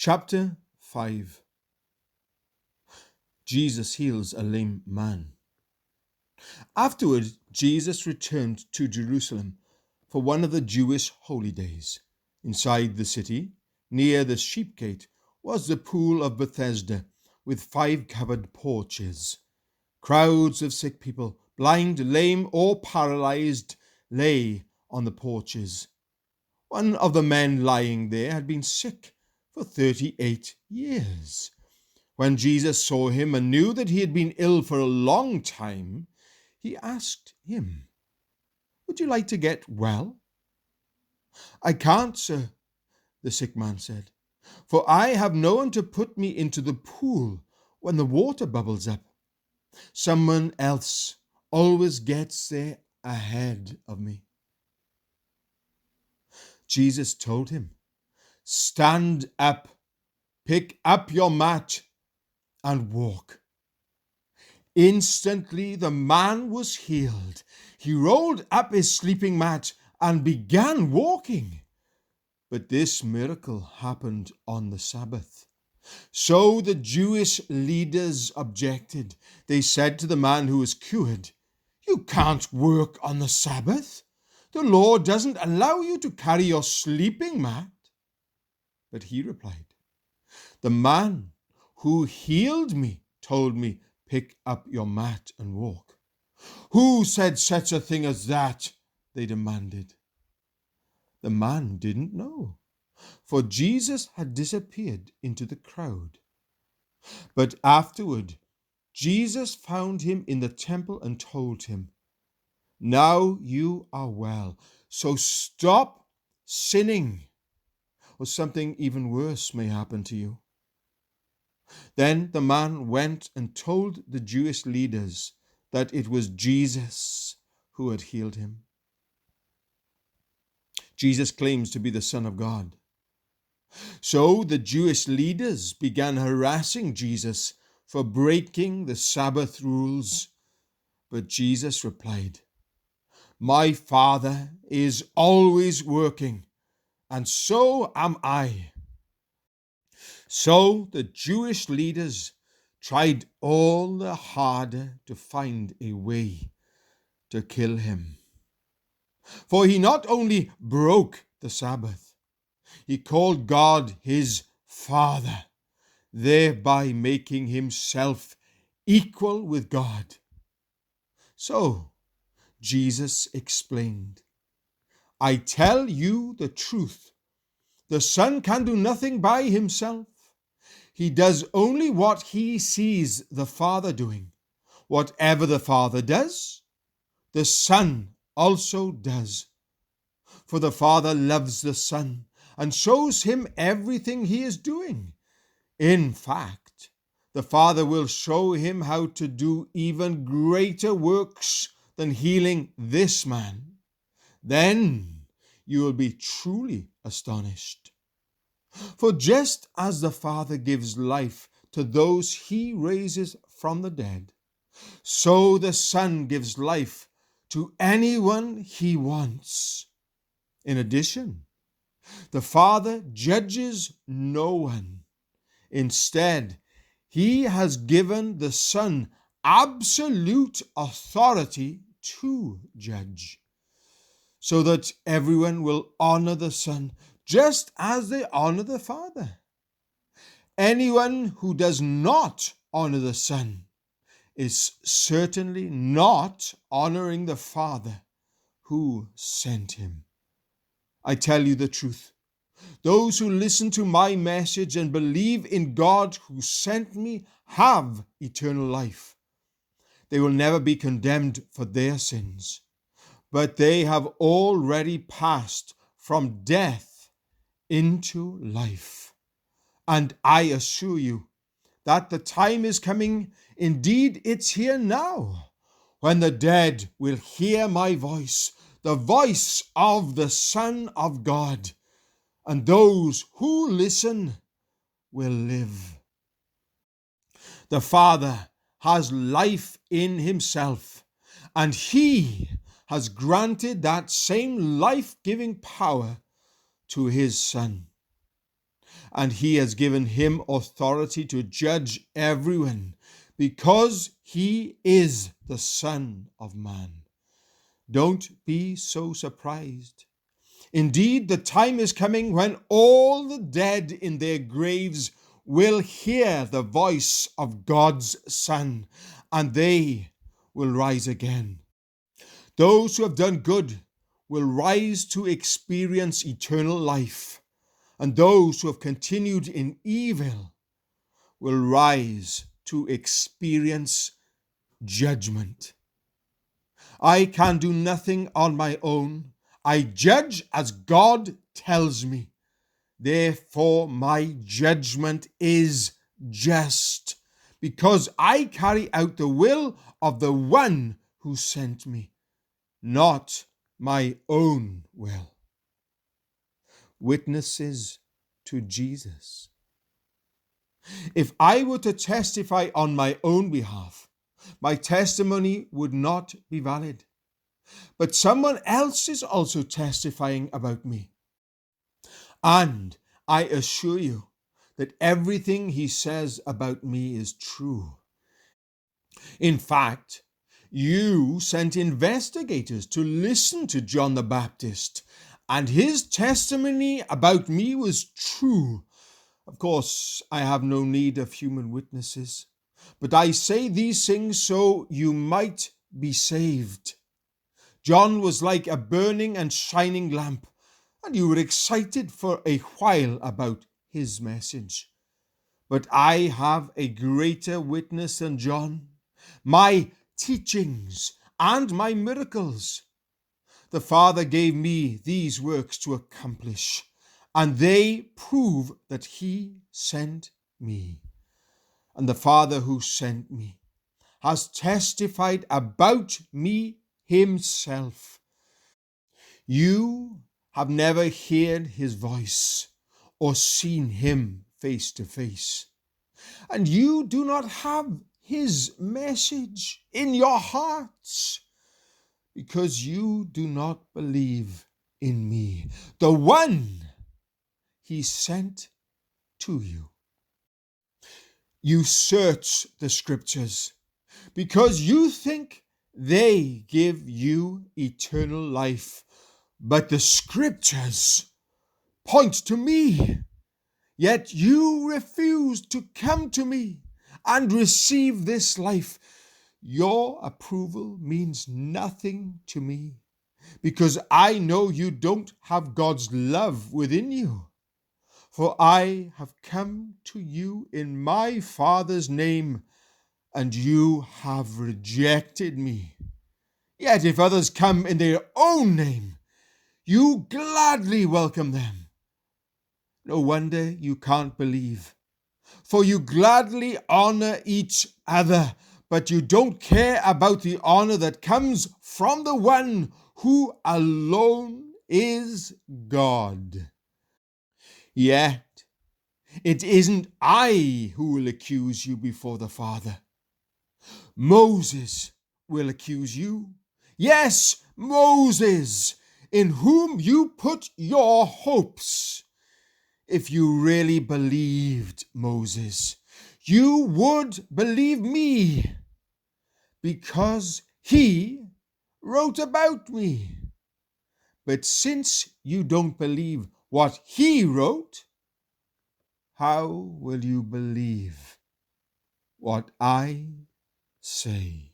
Chapter 5. Jesus heals a lame man. Afterward, Jesus returned to Jerusalem for one of the Jewish holy days. Inside the city, near the sheep gate, was the pool of Bethesda with 5 covered porches. Crowds of sick people, blind, lame, or paralyzed, lay on the porches. One of the men lying there had been sick for 38 years. When Jesus saw him and knew that he had been ill for a long time, he asked him, "Would you like to get well?" "I can't, sir," the sick man said, "for I have no one to put me into the pool when the water bubbles up. Someone else always gets there ahead of me." Jesus told him, "Stand up, pick up your mat, and walk." Instantly the man was healed. He rolled up his sleeping mat and began walking. But this miracle happened on the Sabbath. So the Jewish leaders objected. They said to the man who was cured, "You can't work on the Sabbath. The law doesn't allow you to carry your sleeping mat." But he replied, "The man who healed me told me, 'Pick up your mat and walk.'" "Who said such a thing as that?" they demanded. The man didn't know, for Jesus had disappeared into the crowd. But afterward, Jesus found him in the temple and told him, "Now you are well, so stop sinning, or something even worse may happen to you." Then the man went and told the Jewish leaders that it was Jesus who had healed him. Jesus claims to be the Son of God. So the Jewish leaders began harassing Jesus for breaking the Sabbath rules. But Jesus replied, "My Father is always working, and so am I." So the Jewish leaders tried all the harder to find a way to kill him. For he not only broke the Sabbath, he called God his Father, thereby making himself equal with God. So Jesus explained, "I tell you the truth. The Son can do nothing by himself. He does only what he sees the Father doing. Whatever the Father does, the Son also does. For the Father loves the Son and shows him everything he is doing. In fact, the Father will show him how to do even greater works than healing this man. Then you will be truly astonished. For just as the Father gives life to those he raises from the dead, so the Son gives life to anyone he wants. In addition, the Father judges no one. Instead, he has given the Son absolute authority to judge, so that everyone will honor the Son just as they honor the Father. Anyone who does not honor the Son is certainly not honoring the Father who sent him. I tell you the truth. Those who listen to my message and believe in God who sent me have eternal life. They will never be condemned for their sins, but they have already passed from death into life. And I assure you that the time is coming, indeed it's here now, when the dead will hear my voice, the voice of the Son of God, and those who listen will live. The Father has life in himself, and he has granted that same life-giving power to his Son. and he has given him authority to judge everyone, because he is the Son of Man. Don't be so surprised. Indeed, the time is coming when all the dead in their graves will hear the voice of God's Son, and they will rise again. Those who have done good will rise to experience eternal life, and those who have continued in evil will rise to experience judgment. I can do nothing on my own. I judge as God tells me. Therefore, my judgment is just, because I carry out the will of the one who sent me, not my own will. Witnesses to Jesus. If I were to testify on my own behalf, my testimony would not be valid. But someone else is also testifying about me. And I assure you that everything he says about me is true. In fact, you sent investigators to listen to John the Baptist, and his testimony about me was true. Of course, I have no need of human witnesses, but I say these things so you might be saved. John was like a burning and shining lamp, and you were excited for a while about his message. But I have a greater witness than John, my teachings and my miracles. The Father gave me these works to accomplish, and they prove that he sent me. And the Father who sent me has testified about me himself. You have never heard his voice or seen him face to face, and you do not have his message in your hearts, because you do not believe in me, the one he sent to you. You search the scriptures because you think they give you eternal life, but the scriptures point to me. Yet you refuse to come to me and receive this life. Your approval means nothing to me, because I know you don't have God's love within you. For I have come to you in my Father's name, and you have rejected me. Yet if others come in their own name, you gladly welcome them. No wonder you can't believe, for you gladly honor each other, but you don't care about the honor that comes from the one who alone is God. Yet it isn't I who will accuse you before the Father. Moses will accuse you. Yes, Moses, in whom you put your hopes. If you really believed Moses, you would believe me, because he wrote about me. But since you don't believe what he wrote, how will you believe what I say?